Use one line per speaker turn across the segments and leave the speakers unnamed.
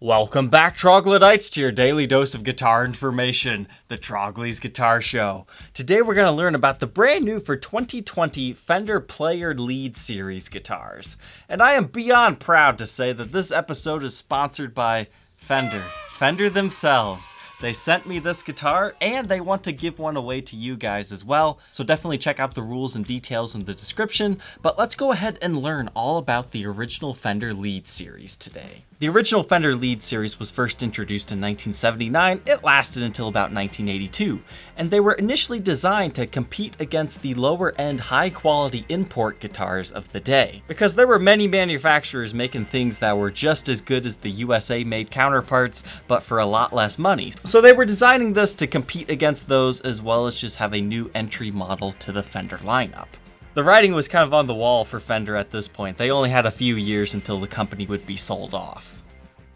Welcome back, Troglodytes, to your daily dose of guitar information, the Trogly's Guitar Show. Today we're going to learn about the brand new for 2020 Fender Player Lead series guitars. And I am beyond proud to say that this episode is sponsored by Fender themselves. They sent me this guitar and they want to give one away to you guys as well. So definitely check out the rules and details in the description. But let's go ahead and learn all about the original Fender Lead series today. The original Fender Lead series was first introduced in 1979. It lasted until about 1982. And they were initially designed to compete against the lower end high quality import guitars of the day. Because there were many manufacturers making things that were just as good as the USA made counterparts, but for a lot less money. So they were designing this to compete against those as well as just have a new entry model to the Fender lineup. The writing was kind of on the wall for Fender at this point. They only had a few years until the company would be sold off.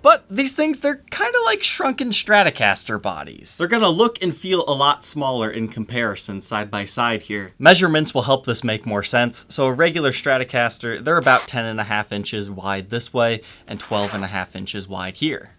But these things, they're kind of like shrunken Stratocaster bodies. They're gonna look and feel a lot smaller in comparison side by side here. Measurements will help this make more sense. So a regular Stratocaster, they're about 10.5 inches wide this way and 12.5 inches wide here.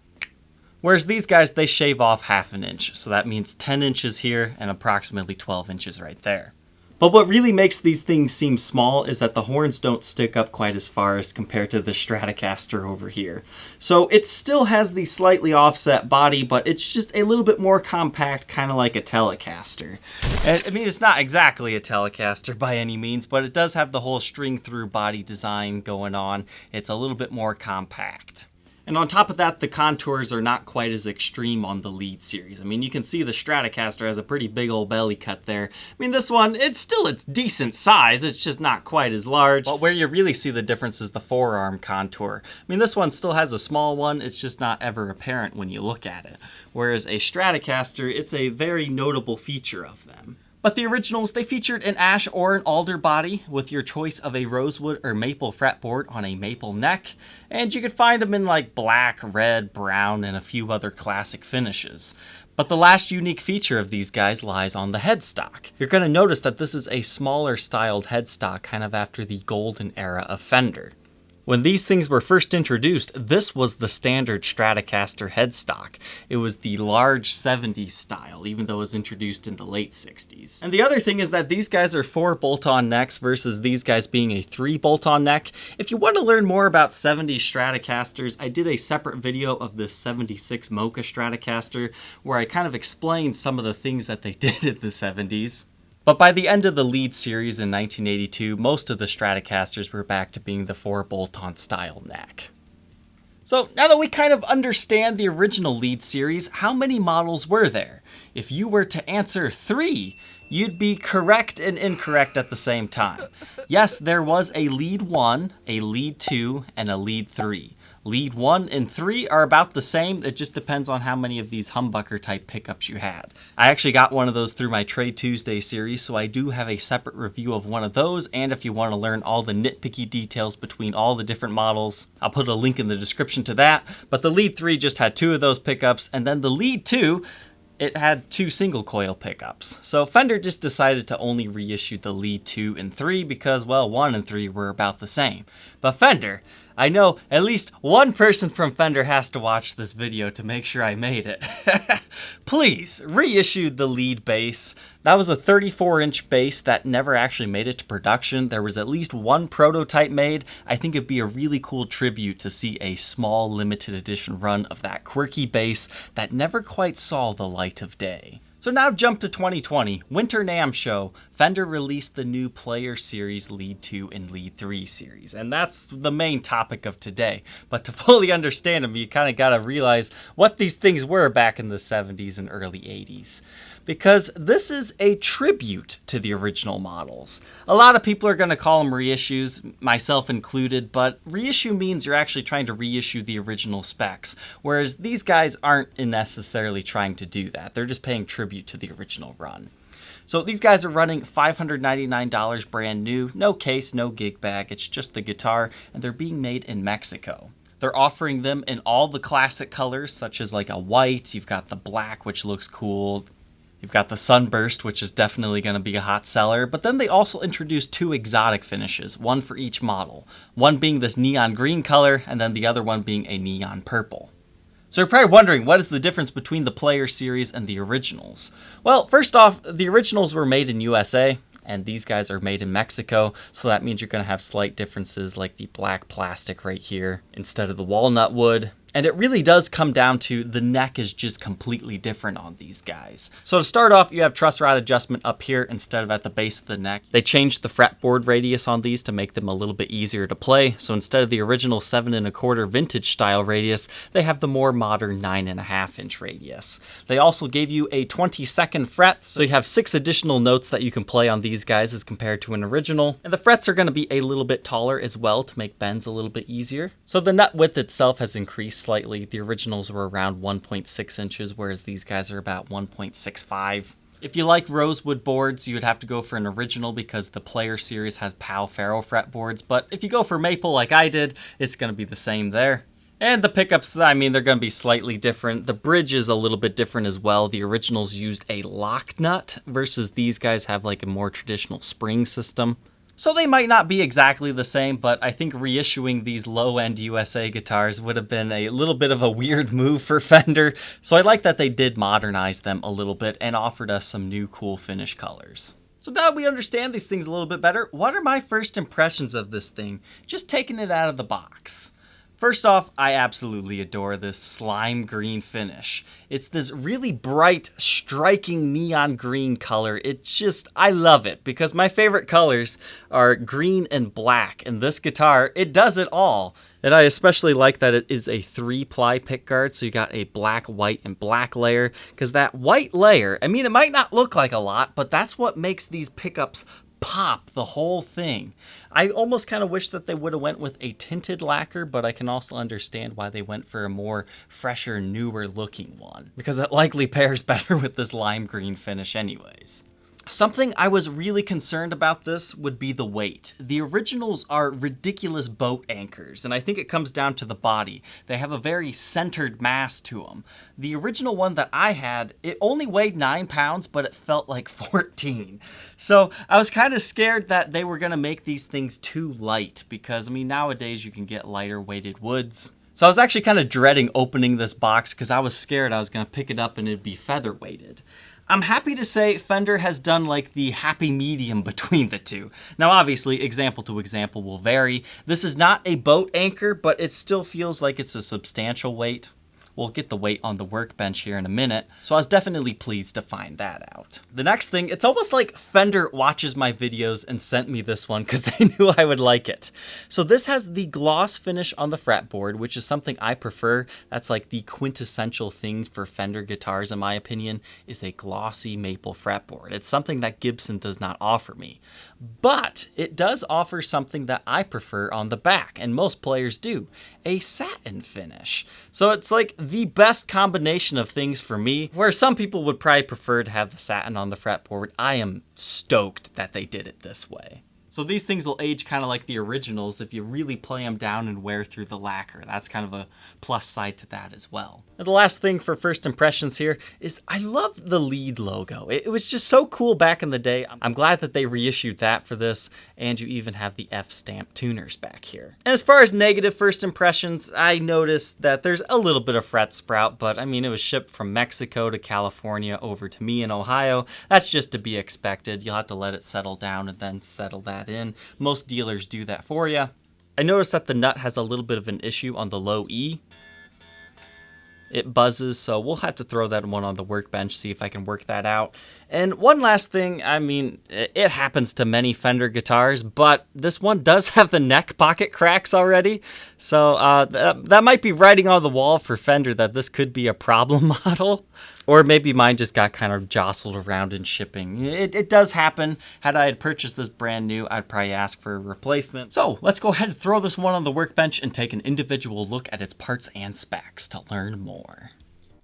Whereas these guys, they shave off half an inch. So that means 10 inches here and approximately 12 inches right there. But what really makes these things seem small is that the horns don't stick up quite as far as compared to the Stratocaster over here. So it still has the slightly offset body, but it's just a little bit more compact, kind of like a Telecaster. And, I mean, it's not exactly a Telecaster by any means, but it does have the whole string through body design going on. It's a little bit more compact. And on top of that, the contours are not quite as extreme on the Lead series. I mean, you can see the Stratocaster has a pretty big old belly cut there. I mean, this one, it's decent size. It's just not quite as large. But where you really see the difference is the forearm contour. I mean, this one still has a small one. It's just not ever apparent when you look at it. Whereas a Stratocaster, it's a very notable feature of them. But the originals, they featured an ash or an alder body with your choice of a rosewood or maple fretboard on a maple neck. And you could find them in like black, red, brown, and a few other classic finishes. But the last unique feature of these guys lies on the headstock. You're going to notice that this is a smaller styled headstock kind of after the golden era of Fender. When these things were first introduced, this was the standard Stratocaster headstock. It was the large 70s style, even though it was introduced in the late 60s. And the other thing is that these guys are 4 bolt-on necks versus these guys being a 3 bolt-on neck. If you want to learn more about 70s Stratocasters, I did a separate video of this 76 Mocha Stratocaster where I kind of explained some of the things that they did in the 70s. But by the end of the Lead series in 1982, most of the Stratocasters were back to being the 4 bolt-on style neck. So now that we kind of understand the original Lead series, how many models were there? If you were to answer 3, you'd be correct and incorrect at the same time. Yes, there was a Lead 1, a Lead 2, and a Lead 3. Lead 1 and 3 are about the same. It just depends on how many of these humbucker type pickups you had. I actually got one of those through my Trade Tuesday series, so I do have a separate review of one of those. And if you want to learn all the nitpicky details between all the different models, I'll put a link in the description to that. But the Lead 3 just had 2 of those pickups, and then the Lead 2, it had 2 single coil pickups. So Fender just decided to only reissue the Lead 2 and 3 because, well, 1 and 3 were about the same. But Fender, I know at least one person from Fender has to watch this video to make sure I made it. Please, reissued the Lead bass. That was a 34-inch bass that never actually made it to production. There was at least one prototype made. I think it'd be a really cool tribute to see a small limited edition run of that quirky bass that never quite saw the light of day. So now jump to 2020, Winter NAMM show. Fender released the new Player Series Lead 2 and Lead 3 series, and that's the main topic of today. But to fully understand them, you kind of got to realize what these things were back in the 70s and early 80s. Because this is a tribute to the original models. A lot of people are going to call them reissues, myself included, but reissue means you're actually trying to reissue the original specs, whereas these guys aren't necessarily trying to do that. They're just paying tribute to the original run. So these guys are running $599 brand new, no case, no gig bag, it's just the guitar, and they're being made in Mexico. They're offering them in all the classic colors, such as like a white, you've got the black, which looks cool. You've got the Sunburst, which is definitely going to be a hot seller, but then they also introduced 2 exotic finishes, one for each model. One being this neon green color, and then the other one being a neon purple. So you're probably wondering, what is the difference between the Player series and the originals? Well, first off, the originals were made in USA, and these guys are made in Mexico, so that means you're going to have slight differences like the black plastic right here instead of the walnut wood. And it really does come down to the neck is just completely different on these guys. So to start off, you have truss rod adjustment up here instead of at the base of the neck. They changed the fretboard radius on these to make them a little bit easier to play. So instead of the original 7 1/4 vintage style radius, they have the more modern 9 1/2 inch radius. They also gave you a 22nd fret, so you have 6 additional notes that you can play on these guys as compared to an original. And the frets are going to be a little bit taller as well to make bends a little bit easier. So the nut width itself has increased slightly. The originals were around 1.6 inches, whereas these guys are about 1.65. If you like rosewood boards, you would have to go for an original because the Player series has POW ferro fretboards, but if you go for maple like I did, it's going to be the same there. And the pickups, I mean, they're going to be slightly different. The bridge is a little bit different as well. The originals used a lock nut versus these guys have like a more traditional spring system. So they might not be exactly the same, but I think reissuing these low-end USA guitars would have been a little bit of a weird move for Fender. So I like that they did modernize them a little bit and offered us some new cool finish colors. So now that we understand these things a little bit better, what are my first impressions of this thing, just taking it out of the box? First off, I absolutely adore this slime green finish. It's this really bright, striking neon green color. It's just, I love it because my favorite colors are green and black, and this guitar, it does it all. And I especially like that it is a 3-ply pickguard, so you got a black, white, and black layer, because that white layer, I mean, it might not look like a lot, but that's what makes these pickups pop the whole thing. I almost kind of wish that they would have went with a tinted lacquer, but I can also understand why they went for a more fresher, newer looking one, because it likely pairs better with this lime green finish anyways. Something I was really concerned about this would be the weight. The originals are ridiculous boat anchors, and I think it comes down to the body. They have a very centered mass to them. The original one that I had, it only weighed 9 pounds, but it felt like 14. So I was kind of scared that they were going to make these things too light, because I mean, nowadays you can get lighter weighted woods. So I was actually kind of dreading opening this box because I was scared I was going to pick it up and it'd be feather weighted. I'm happy to say Fender has done like the happy medium between the two. Now obviously example to example will vary. This is not a boat anchor, but it still feels like it's a substantial weight. We'll get the weight on the workbench here in a minute, so I was definitely pleased to find that out. The next thing, it's almost like Fender watches my videos and sent me this one because they knew I would like it. So this has the gloss finish on the fretboard, which is something I prefer. That's like the quintessential thing for Fender guitars, in my opinion, is a glossy maple fretboard. It's something that Gibson does not offer me. But it does offer something that I prefer on the back, and most players do, a satin finish. So it's like the best combination of things for me, where some people would probably prefer to have the satin on the fretboard. I am stoked that they did it this way. So these things will age kind of like the originals if you really play them down and wear through the lacquer. That's kind of a plus side to that as well. And the last thing for first impressions here is I love the Lead logo. It was just so cool back in the day. I'm glad that they reissued that for this, and you even have the F-stamp tuners back here. And as far as negative first impressions, I noticed that there's a little bit of fret sprout, but I mean, it was shipped from Mexico to California over to me in Ohio. That's just to be expected. You'll have to let it settle down and then settle that in. Most dealers do that for you. I noticed that the nut has a little bit of an issue on the low E. It buzzes, so we'll have to throw that one on the workbench, see if I can work that out. And one last thing, I mean, it happens to many Fender guitars, but this one does have the neck pocket cracks already. So that might be writing on the wall for Fender that this could be a problem model. Or maybe mine just got kind of jostled around in shipping. It does happen. Had I had purchased this brand new, I'd probably ask for a replacement. So let's go ahead and throw this one on the workbench and take an individual look at its parts and specs to learn more.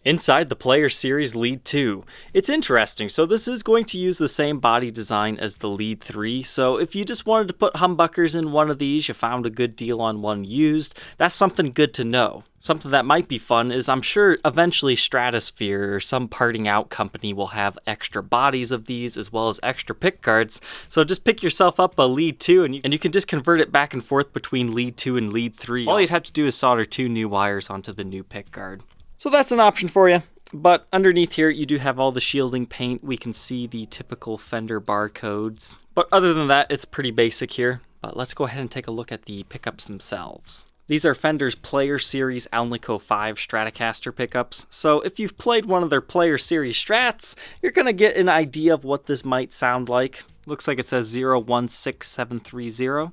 Inside the Player Series Lead II. It's interesting, so this is going to use the same body design as the Lead III, so if you just wanted to put humbuckers in one of these, you found a good deal on one used, that's something good to know. Something that might be fun is I'm sure eventually Stratosphere or some parting out company will have extra bodies of these as well as extra pick guards, so just pick yourself up a Lead II and you can just convert it back and forth between Lead II and Lead III. All you'd have to do is solder 2 new wires onto the new pick guard. So that's an option for you. But underneath here, you do have all the shielding paint. We can see the typical Fender barcodes. But other than that, it's pretty basic here. But let's go ahead and take a look at the pickups themselves. These are Fender's Player Series Alnico 5 Stratocaster pickups. So if you've played one of their Player Series Strats, you're going to get an idea of what this might sound like. Looks like it says 016730.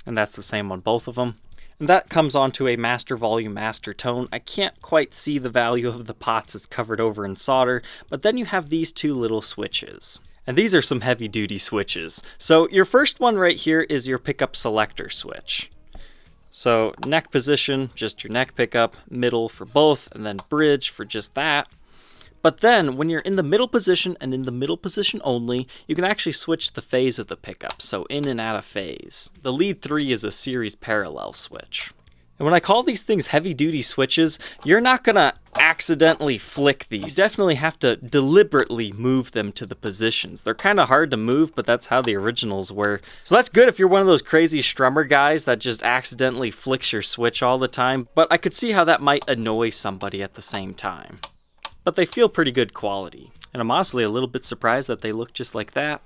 And that's the same on both of them. And that comes onto a master volume, master tone. I can't quite see the value of the pots. It's covered over in solder, but then you have these two little switches. And these are some heavy duty switches. So your first one right here is your pickup selector switch. So neck position, just your neck pickup, middle for both, and then bridge for just that. But then when you're in the middle position and in the middle position only, you can actually switch the phase of the pickup, so in and out of phase. The Lead 3 is a series parallel switch. And when I call these things heavy duty switches, you're not gonna accidentally flick these. You definitely have to deliberately move them to the positions. They're kind of hard to move, but that's how the originals were. So that's good if you're one of those crazy strummer guys that just accidentally flicks your switch all the time, but I could see how that might annoy somebody at the same time. But they feel pretty good quality. And I'm honestly a little bit surprised that they look just like that.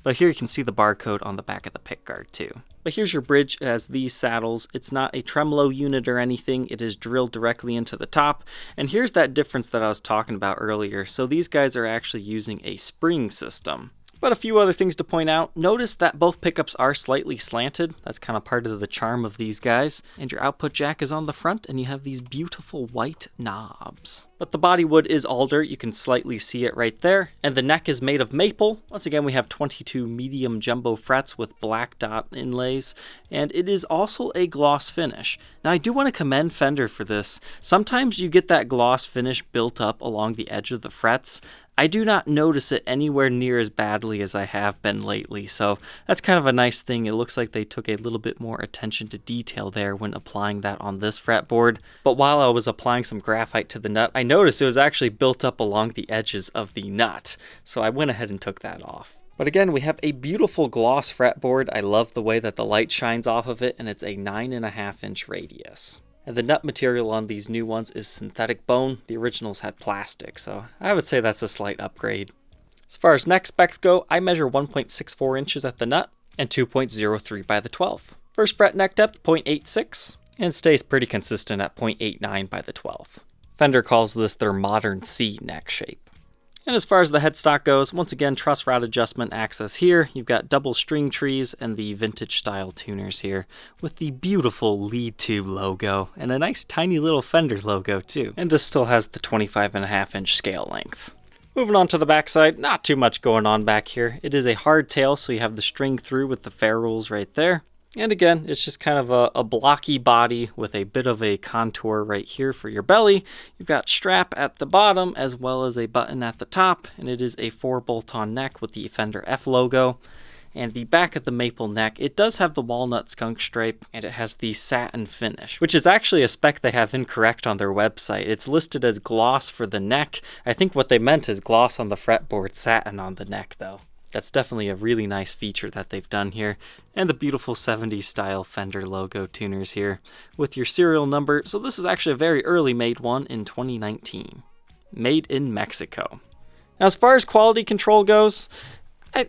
But here you can see the barcode on the back of the pickguard too. But here's your bridge. It has these saddles. It's not a tremolo unit or anything. It is drilled directly into the top. And here's that difference that I was talking about earlier. So these guys are actually using a spring system. But a few other things to point out. Notice that both pickups are slightly slanted. That's kind of part of the charm of these guys. And your output jack is on the front, and you have these beautiful white knobs. But the body wood is alder. You can slightly see it right there. And the neck is made of maple. Once again, we have 22 medium jumbo frets with black dot inlays. And it is also a gloss finish. Now, I do want to commend Fender for this. Sometimes you get that gloss finish built up along the edge of the frets. I do not notice it anywhere near as badly as I have been lately, so that's kind of a nice thing. It looks like they took a little bit more attention to detail there when applying that on this fretboard. But while I was applying some graphite to the nut, I noticed it was actually built up along the edges of the nut, so I went ahead and took that off. But again, we have a beautiful gloss fretboard. I love the way that the light shines off of it, and it's a 9.5-inch radius. And the nut material on these new ones is synthetic bone. The originals had plastic, so I would say that's a slight upgrade. As far as neck specs go, I measure 1.64 inches at the nut and 2.03 by the 12th. First fret neck depth, 0.86, and stays pretty consistent at 0.89 by the 12th. Fender calls this their modern C neck shape. And as far as the headstock goes, once again, truss rod adjustment access here. You've got double string trees and the vintage style tuners here with the beautiful Lead II logo and a nice tiny little Fender logo too. And this still has the 25.5-inch scale length. Moving on to the backside, not too much going on back here. It is a hard tail, so you have the string through with the ferrules right there. And again, it's just kind of a blocky body with a bit of a contour right here for your belly. You've got strap at the bottom as well as a button at the top, and it is a 4 bolt-on neck with the Fender F logo. And the back of the maple neck, it does have the walnut skunk stripe, and it has the satin finish, which is actually a spec they have incorrect on their website. It's listed as gloss for the neck. I think what they meant is gloss on the fretboard, satin on the neck though. That's definitely a really nice feature that they've done here. And the beautiful 70s style Fender logo tuners here with your serial number. So this is actually a very early made one in 2019. Made in Mexico. Now as far as quality control goes,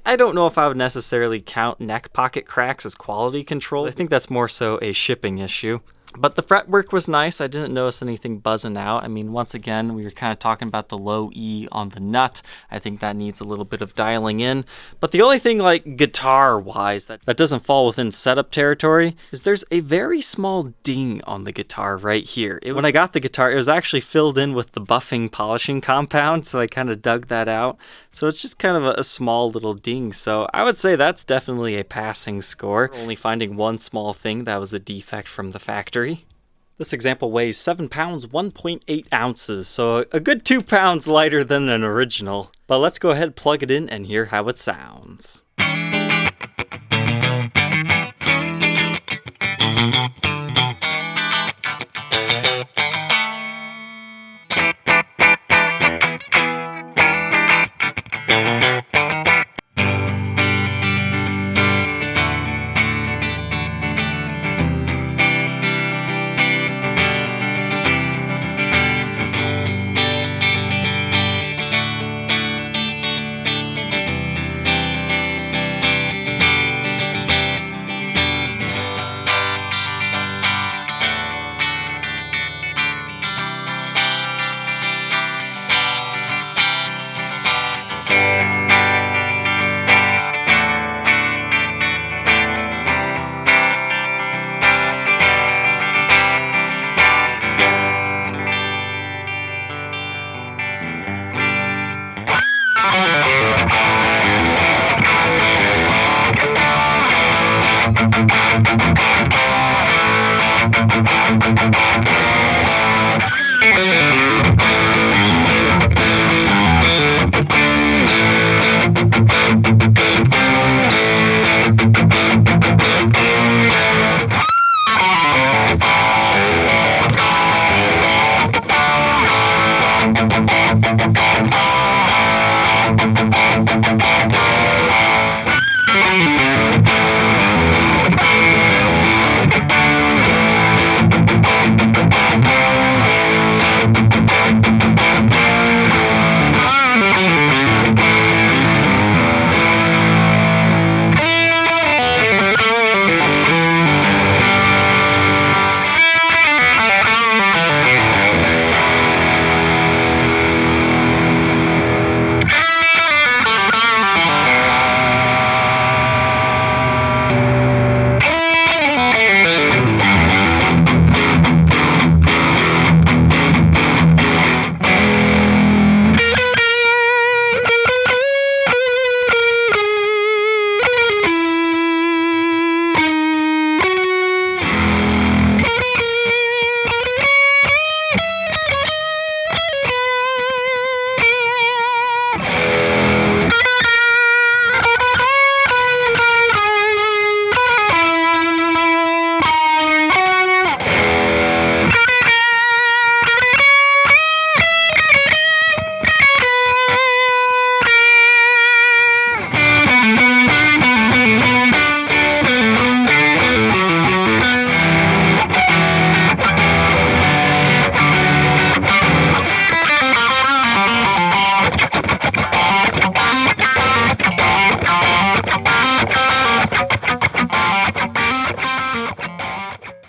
I don't know if I would necessarily count neck pocket cracks as quality control. I think that's more so a shipping issue. But the fretwork was nice. I didn't notice anything buzzing out. I mean, once again, we were kind of talking about the low E on the nut. I think that needs a little bit of dialing in. But the only thing like guitar-wise that doesn't fall within setup territory is there's a very small ding on the guitar right here. When I got the guitar, it was actually filled in with the buffing polishing compound, so I kind of dug that out. So it's just kind of a small little ding. So I would say that's definitely a passing score. Only finding one small thing that was a defect from the factory. This example weighs 7 pounds, 1.8 ounces, so a good 2 pounds lighter than an original. But let's go ahead, plug it in, and hear how it sounds.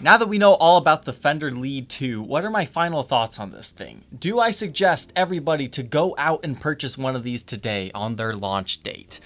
Now that we know all about the Fender Lead II, what are my final thoughts on this thing? Do I suggest everybody to go out and purchase one of these today on their launch date?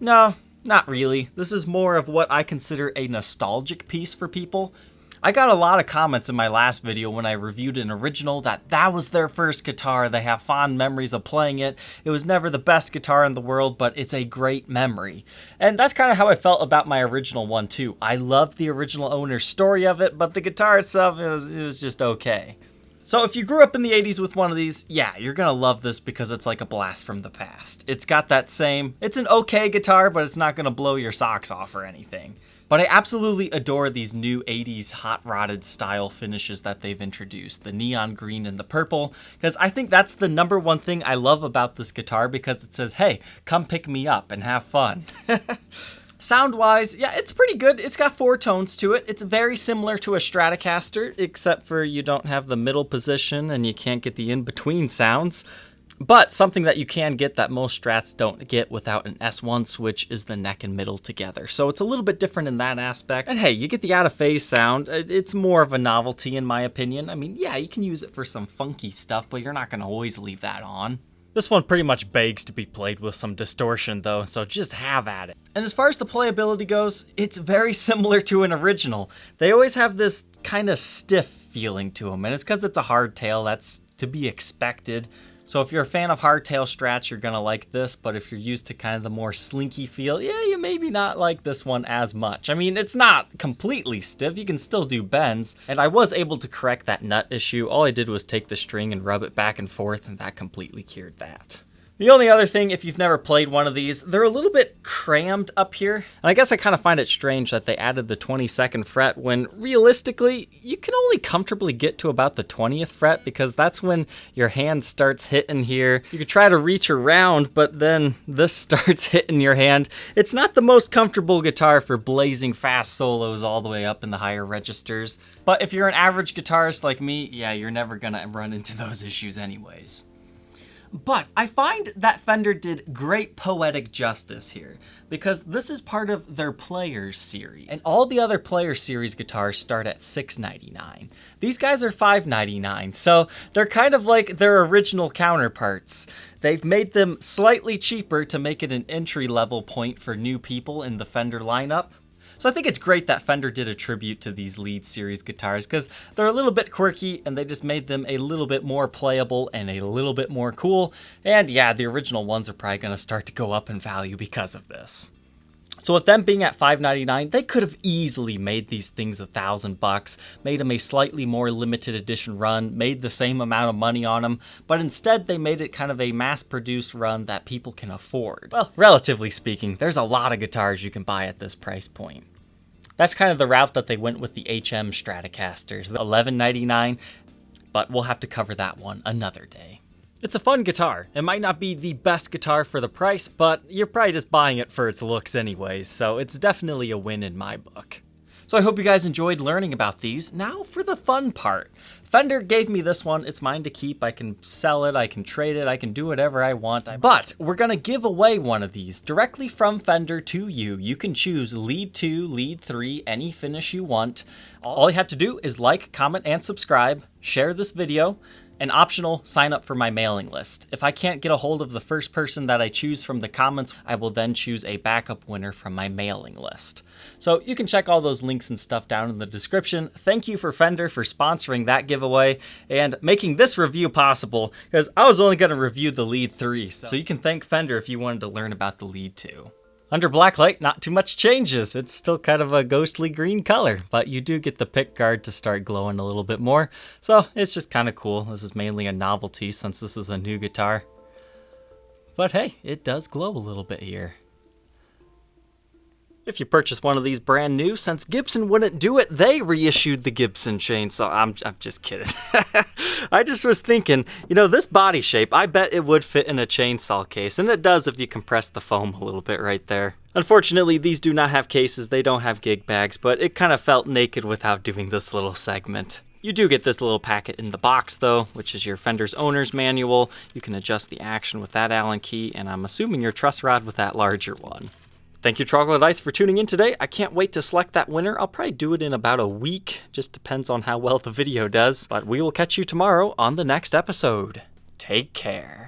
No, not really. This is more of what I consider a nostalgic piece for people. I got a lot of comments in my last video when I reviewed an original that was their first guitar. They have fond memories of playing it. It was never the best guitar in the world, but it's a great memory. And that's kind of how I felt about my original one too. I loved the original owner's story of it, but the guitar itself, it was just okay. So if you grew up in the 80s with one of these, yeah, you're gonna love this because it's like a blast from the past. It's got that same, it's an okay guitar, but it's not gonna blow your socks off or anything. But I absolutely adore these new 80s hot rodded style finishes that they've introduced, the neon green and the purple, because I think that's the number one thing I love about this guitar, because it says, hey, come pick me up and have fun. Sound-wise, yeah, it's pretty good. It's got 4 tones to it. It's very similar to a Stratocaster, except for you don't have the middle position and you can't get the in-between sounds. But something that you can get that most Strats don't get without an S1 switch is the neck and middle together. So it's a little bit different in that aspect. And hey, you get the out-of-phase sound. It's more of a novelty in my opinion. I mean, yeah, you can use it for some funky stuff, but you're not going to always leave that on. This one pretty much begs to be played with some distortion though, so just have at it. And as far as the playability goes, it's very similar to an original. They always have this kind of stiff feeling to them, and it's because it's a hardtail. That's to be expected. So if you're a fan of hardtail Strats, you're gonna like this, but if you're used to kind of the more slinky feel, yeah, you maybe not like this one as much. I mean, it's not completely stiff, you can still do bends, and I was able to correct that nut issue. All I did was take the string and rub it back and forth, and that completely cured that. The only other thing, if you've never played one of these, they're a little bit crammed up here. And I guess I kind of find it strange that they added the 22nd fret when realistically, you can only comfortably get to about the 20th fret because that's when your hand starts hitting here. You could try to reach around, but then this starts hitting your hand. It's not the most comfortable guitar for blazing fast solos all the way up in the higher registers. But if you're an average guitarist like me, yeah, you're never gonna run into those issues anyways. But I find that Fender did great poetic justice here, because this is part of their Players series. And all the other Players series guitars start at $699. These guys are $599, so they're kind of like their original counterparts. They've made them slightly cheaper to make it an entry-level point for new people in the Fender lineup. So I think it's great that Fender did a tribute to these Lead series guitars because they're a little bit quirky and they just made them a little bit more playable and a little bit more cool. And yeah, the original ones are probably going to start to go up in value because of this. So with them being at $599, they could have easily made these things $1,000, made them a slightly more limited edition run, made the same amount of money on them, but instead they made it kind of a mass-produced run that people can afford. Well, relatively speaking, there's a lot of guitars you can buy at this price point. That's kind of the route that they went with the HM Stratocasters, the $1199, but we'll have to cover that one another day. It's a fun guitar. It might not be the best guitar for the price, but you're probably just buying it for its looks anyways, so it's definitely a win in my book. So I hope you guys enjoyed learning about these. Now for the fun part. Fender gave me this one. It's mine to keep. I can sell it, I can trade it, I can do whatever I want. But we're gonna give away one of these directly from Fender to you. You can choose Lead 2, Lead 3, any finish you want. All you have to do is like, comment, and subscribe, share this video, and optional, sign up for my mailing list. If I can't get a hold of the first person that I choose from the comments, I will then choose a backup winner from my mailing list. So you can check all those links and stuff down in the description. Thank you for Fender for sponsoring that giveaway and making this review possible, because I was only going to review the Lead 3, so you can thank Fender if you wanted to learn about the Lead 2. Under Blacklight, not too much changes. It's still kind of a ghostly green color, but you do get the pick guard to start glowing a little bit more. So it's just kind of cool. This is mainly a novelty since this is a new guitar. But hey, it does glow a little bit here. If you purchase one of these brand new, since Gibson wouldn't do it, they reissued the Gibson chainsaw. I'm just kidding. I just was thinking, you know, this body shape, I bet it would fit in a chainsaw case, and it does if you compress the foam a little bit right there. Unfortunately, these do not have cases, they don't have gig bags, but it kind of felt naked without doing this little segment. You do get this little packet in the box though, which is your Fender's owner's manual. You can adjust the action with that Allen key, and I'm assuming your truss rod with that larger one. Thank you, Troglodytes, for tuning in today. I can't wait to select that winner. I'll probably do it in about a week. Just depends on how well the video does. But we will catch you tomorrow on the next episode. Take care.